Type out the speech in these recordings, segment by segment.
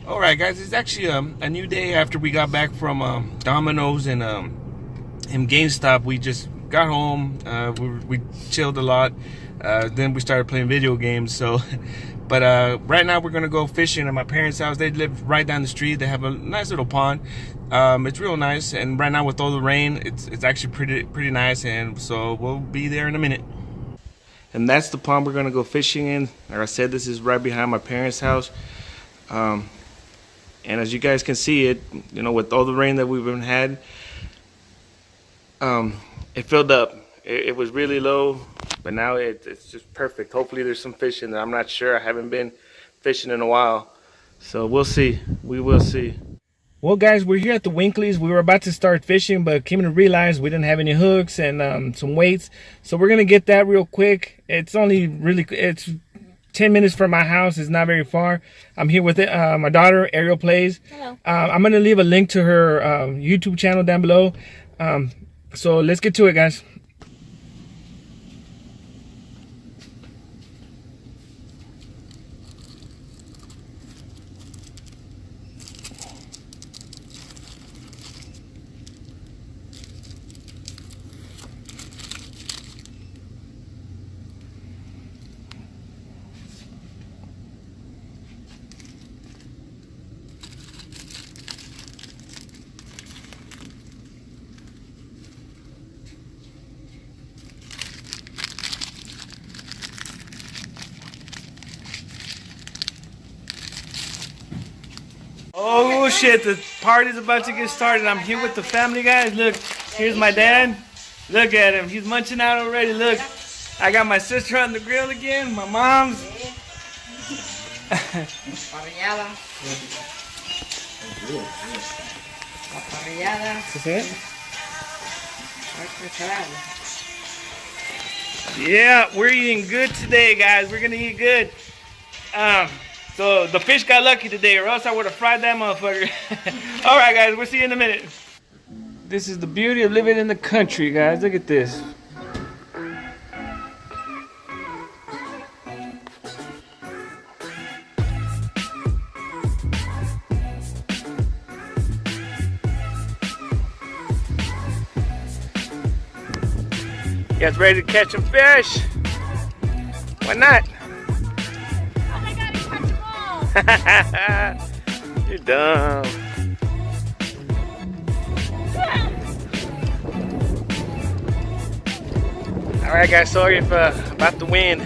All right, guys, it's actually a new day after we got back from Domino's and GameStop. We just got home. We chilled a lot. Then we started playing video games. So, but right now we're gonna go fishing at my parents' house. They live right down the street. They have a nice little pond. It's real nice. And right now with all the rain, it's actually pretty nice. And so we'll be there in a minute. And that's the pond we're gonna go fishing in. Like I said, this is right behind my parents' house. And as you guys can see it, you know, with all the rain that we've been had, it filled up. It was really low, but now it's just perfect. Hopefully there's some fish in there. I'm not sure. I haven't been fishing in a while. So we'll see. We will see. Well, guys, we're here at the Winkley's. We were about to start fishing, but came to realize we didn't have any hooks and some weights. So we're going to get that real quick. It's only it's 10 minutes from my house. It's not very far. I'm here with my daughter, Ariel Plays. Hello. I'm going to leave a link to her YouTube channel down below. So let's get to it, guys. Oh shit, the party's about to get started. I'm here with the family, guys. Look, here's my dad. Look at him, he's munching out already. Look, I got my sister on the grill again, my mom's. Parrillada. La parrillada. Yeah, we're eating good today, guys. We're gonna eat good. So the fish got lucky today, or else I would have fried that motherfucker. All right, guys, we'll see you in a minute. This is the beauty of living in the country, guys. Look at this. You guys ready to catch some fish? Why not? You're dumb. Alright, guys, sorry if about the wind.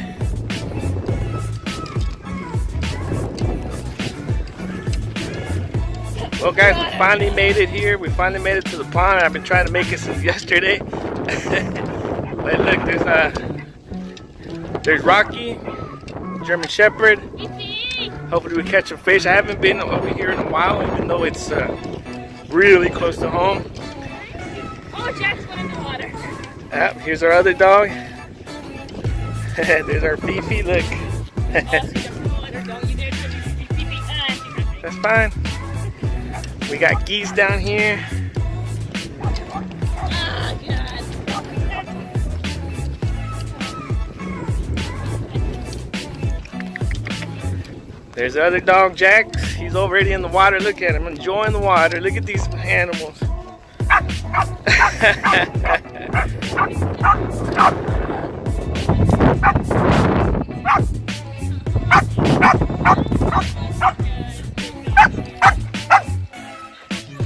Well, guys, we finally made it here. We finally made it to the pond. I've been trying to make it since yesterday. But look, there's Rocky, German Shepherd. Hopefully we catch some fish. I haven't been over here in a while, even though it's really close to home. Oh, Jack's went in the water. Here's our other dog. There's our Fifi, look. That's fine. We got geese down here. There's the other dog, Jack. He's already in the water. Look at him, enjoying the water. Look at these animals.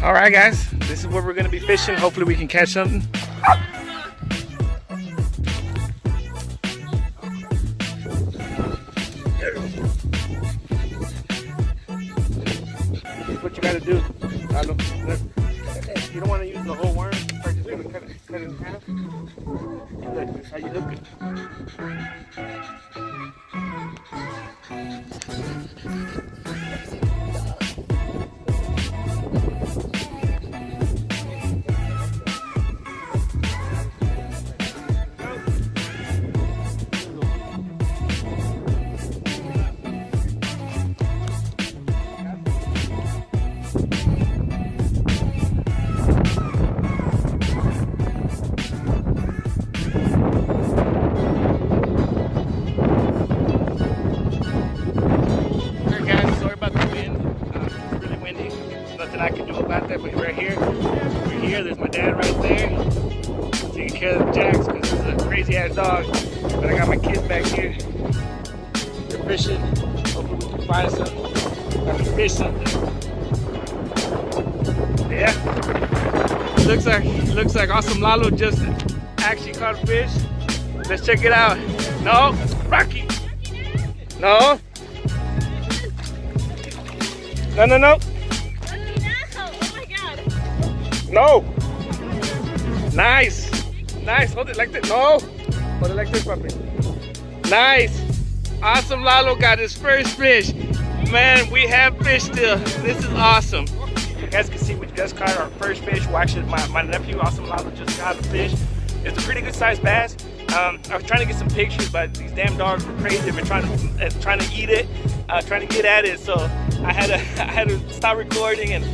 All right, guys. This is where we're going to be fishing. Hopefully we can catch something. What you gotta do, you don't want to use the whole worm. You're just gonna cut it in half. That's how you hook it. I can do about that. But right here, we're here. There's my dad right there, taking care of the jacks because this is a crazy ass dog. But I got my kids back here. They're fishing. Hopefully we can find something. I can fish something. Yeah. Looks like Awesome Lalo just actually caught a fish. Let's check it out. No, Rocky. No. No. Oh my god. No. Nice. Hold it like this. No. Hold it like this, puppy. Nice. Awesome Lalo got his first fish. Man, we have fish still. This is awesome. You guys can see we just caught our first fish. Well, actually, my nephew, Awesome Lalo, just got a fish. It's a pretty good sized bass. I was trying to get some pictures, but these damn dogs were crazy. They've been trying to eat it, trying to get at it. So I had to stop recording and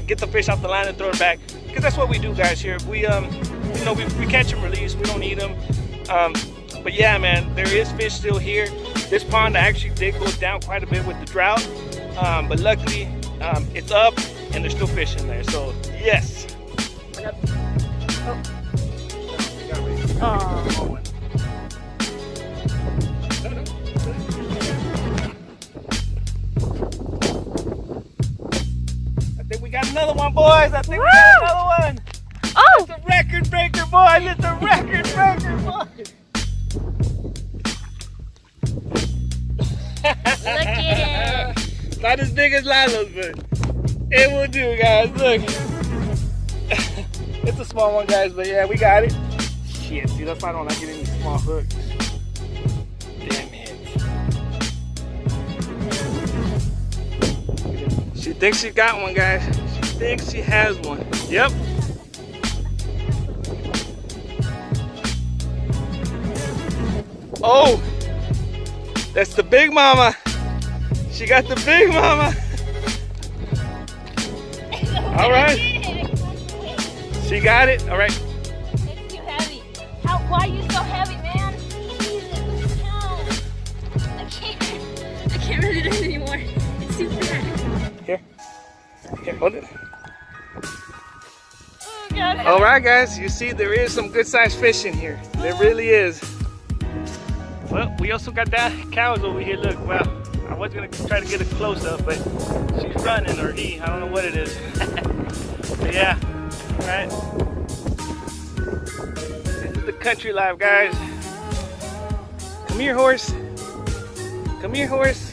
get the fish off the line and throw it back. Because that's what we do, guys. Here we we catch and release. We don't eat them. But yeah, man, there is fish still here. This pond actually did go down quite a bit with the drought, but luckily it's up and there's still fish in there. So yes. Oh. I think we got another one, boys. I think we got another one. Oh! It's a record breaker, boys. It's a record breaker, boys. Look at it. Not as big as Lalo's, but it will do, guys. Look. It's a small one, guys, but yeah, we got it. Shit, see, that's why I don't like getting these small hooks. Damn it. She thinks she got one, guys. She thinks she has one. Yep. Oh, that's the big mama. She got the big mama. All right. She got it. All right. It's too heavy. Why are you so heavy, man? Jesus, no. I can't run it in anymore. It's too fat. Here, hold it. Oh god. All right, guys. You see, there is some good-sized fish in here. There really is. Well, we also got that cows over here. Look, well, I was gonna try to get a close-up, but she's running, or he. I don't know what it is. But yeah, all right. This is the country life, guys. Come here, horse. Come here, horse.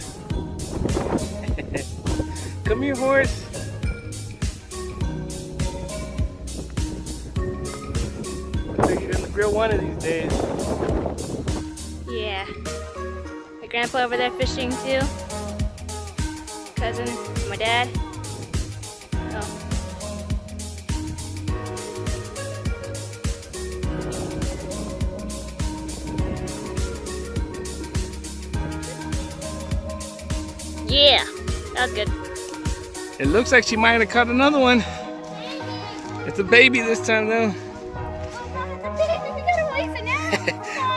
Come here, horse. I think you're gonna grill one of these days. Yeah. My grandpa over there fishing too. Cousin, my dad. Oh. Yeah, that was good. It looks like she might have caught another one. It's a baby this time though.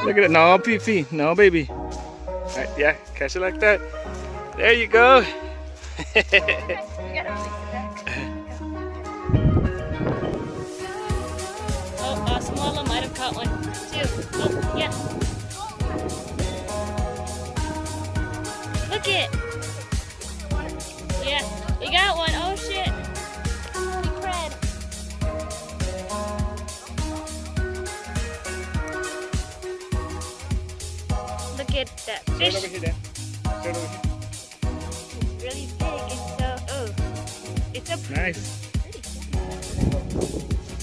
Look at it. No, pee. No, baby. All right, yeah, catch it like that. There you go. Oh, Awesome Lalo might have caught one too. Oh, yeah. Look it. Yeah, you got one. Oh shit. Holy crap. Look at that fish. Over here, Dan. Over here. It's really big. It's so Nice. pretty.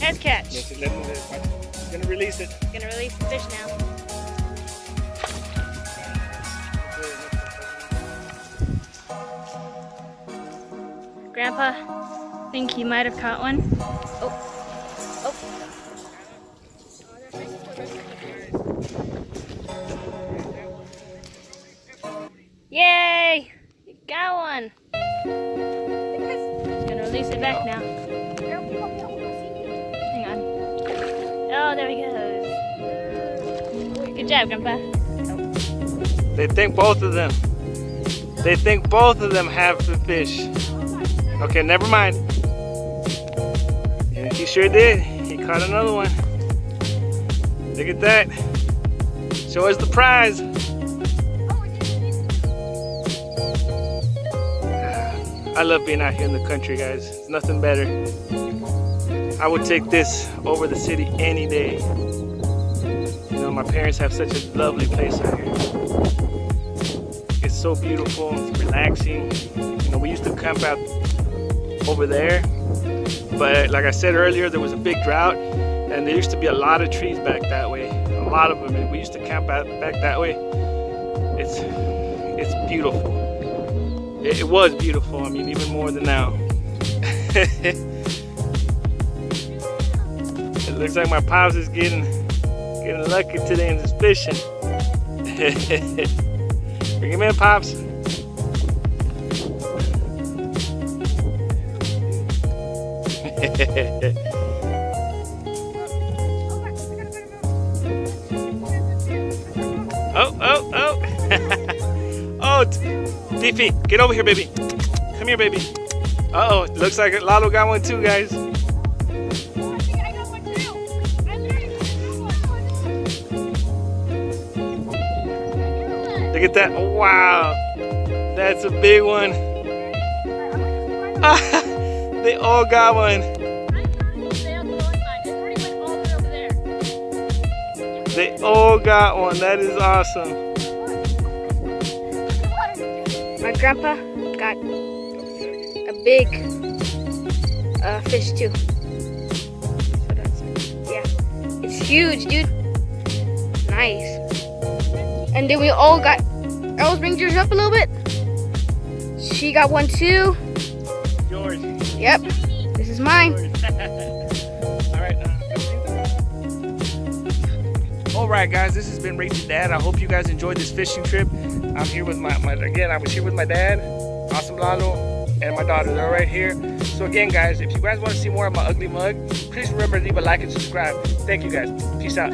Head catch. Let him gonna release it. Gonna release the fish now. Grandpa, think he might have caught one. Oh. Yay! You got one. He's gonna release it back now. Hang on. Oh, there he goes. Good job, Grandpa. They think both of them. They think both of them have the fish. Okay, never mind. Yeah, he sure did. He caught another one. Look at that. Show us the prize. I love being out here in the country, guys. It's nothing better. I would take this over the city any day. You know, my parents have such a lovely place out here. It's so beautiful, it's relaxing. You know, we used to camp out over there, but like I said earlier, there was a big drought, and there used to be a lot of trees back that way. A lot of them, and we used to camp out back that way. It's beautiful. It was beautiful. I mean, even more than now. It looks like my pops is getting lucky today in this fishing. Bring him in, Pops. Oh. Oh, Beefy, get over here, baby. Come here, baby. Uh-oh, looks like Lalo got one too, guys. Look at that. Oh, wow. That's a big one. They all got one. They all got one. That is awesome. My grandpa got a big fish too. Yeah, it's huge, dude. Nice. And then we all got. I'll bring yours up a little bit. She got one too. Yours. Yep. This is mine. All right, guys. This has been Racing Dad. I hope you guys enjoyed this fishing trip. I'm here with I was here with my dad, Awesome Lalo, and my daughter. They're right here. So again, guys, if you guys want to see more of my ugly mug, please remember to leave a like and subscribe. Thank you, guys. Peace out.